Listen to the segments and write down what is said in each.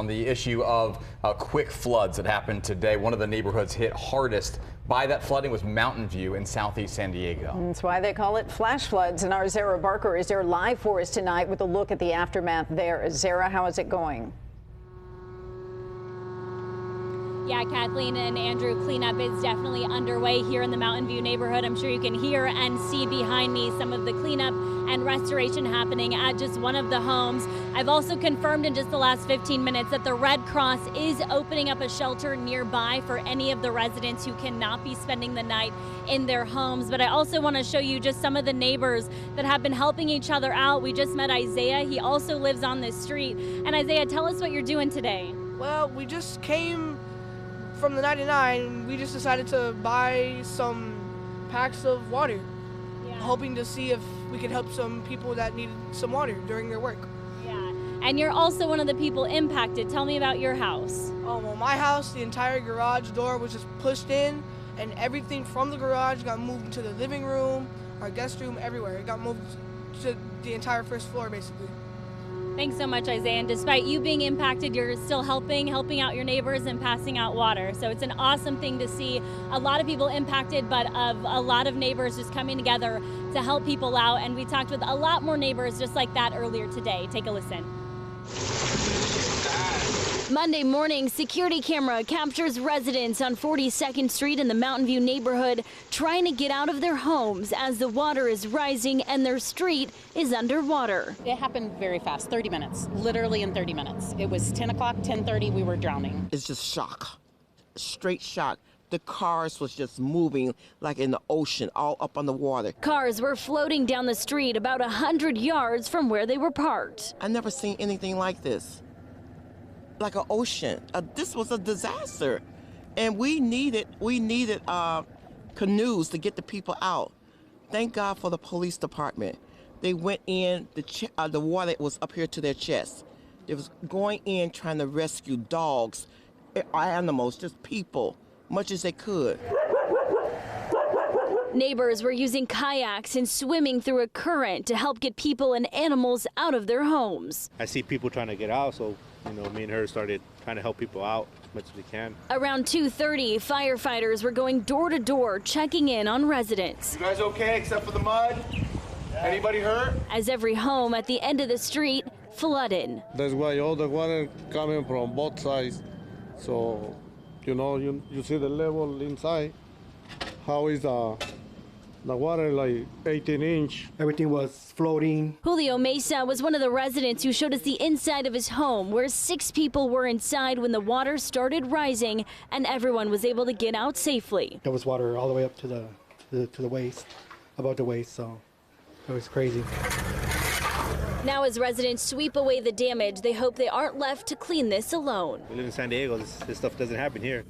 on the issue of quick floods that happened today. One of the neighborhoods hit hardest by that flooding was Mountain View in southeast San Diego. That's why they call it flash floods. And our Zara Barker is there live for us tonight with a look at the aftermath there. Zara, how is it going? Yeah, Kathleen and Andrew, cleanup is definitely underway here in the Mountain View neighborhood. I'm sure you can hear and see behind me some of the cleanup and restoration happening at just one of the homes. I've also confirmed in just the last 15 minutes that the Red Cross is opening up a shelter nearby for any of the residents who cannot be spending the night in their homes. But I also want to show you just some of the neighbors that have been helping each other out. We just met Isaiah. He also lives on this street. And Isaiah, tell us what you're doing today. Well, we just came from the 99, we just decided to buy some packs of water, hoping to see if we could help some people that needed some water during their work. Yeah, and you're also one of the people impacted. Tell me about your house. Oh, well, my house, the entire garage door was just pushed in, and everything from the garage got moved into the living room, our guest room, everywhere. It got moved to the entire first floor, basically. Thanks so much, Isaiah. And despite you being impacted, you're still helping out your neighbors and passing out water. So it's an awesome thing to see a lot of people impacted, but of a lot of neighbors just coming together to help people out. And we talked with a lot more neighbors just like that earlier today. Take a listen. Monday morning, security camera captures residents on 42nd Street in the Mountain View neighborhood trying to get out of their homes as the water is rising and their street is underwater. It happened very fast, 30 minutes, literally in 30 minutes. It was 10 o'clock, 10:30, we were drowning. It's just shock, straight shock. The cars was just moving like in the ocean, all up on the water. Cars were floating down the street about 100 yards from where they were parked. I never seen anything like this. Like an ocean. This was a disaster, and we needed canoes to get the people out. Thank God for the police department. They went in. The water was up here to their chest. They was going in trying to rescue dogs, animals, just people, much as they could. Neighbors were using kayaks and swimming through a current to help get people and animals out of their homes. I see people trying to get out, so me and her started trying to help people out as much as we can. Around 2:30, firefighters were going door to door checking in on residents. You guys okay except for the mud? Anybody hurt? As every home at the end of the street flooded. That's why all the water coming from both sides. So, you see the level inside. How is the water like 18-inch. Everything was floating. Julio Mesa was one of the residents who showed us the inside of his home, where 6 people were inside when the water started rising and everyone was able to get out safely. There was water all the way up to the waist, above the waist, so it was crazy. Now as residents sweep away the damage, they hope they aren't left to clean this alone. We live in San Diego. This stuff doesn't happen here.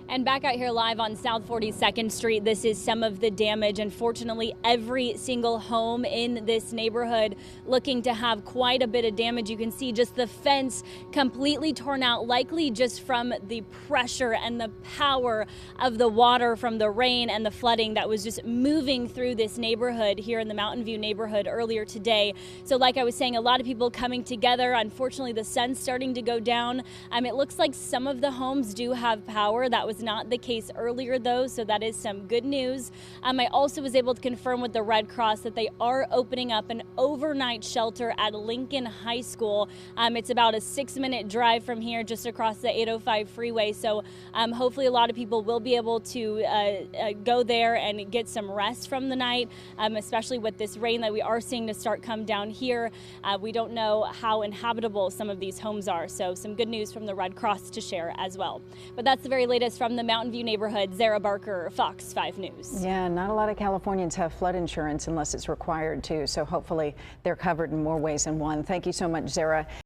And back out here live on South 42nd Street, this is some of the damage. Unfortunately, every single home in this neighborhood looking to have quite a bit of damage. You can see just the fence completely torn out, likely just from the pressure and the power of the water from the rain and the flooding that was just moving through this neighborhood here in the Mountain View neighborhood earlier today. So like I was saying, a lot of people coming together. Unfortunately, the sun's starting to go down. It looks like some of the homes do have power. That was not the case earlier though, so that is some good news. I also was able to confirm with the Red Cross that they are opening up an overnight shelter at Lincoln High School. It's about a 6-minute drive from here, just across the 805 freeway, so hopefully a lot of people will be able to go there and get some rest from the night, especially with this rain that we are seeing to start come down here. We don't know how inhabitable some of these homes are, so some good news from the Red Cross to share as well. But that's the very latest from the Mountain View neighborhood. Zara Barker, Fox 5 News. Yeah, not a lot of Californians have flood insurance unless it's required to, so hopefully they're covered in more ways than one. Thank you so much, Zara.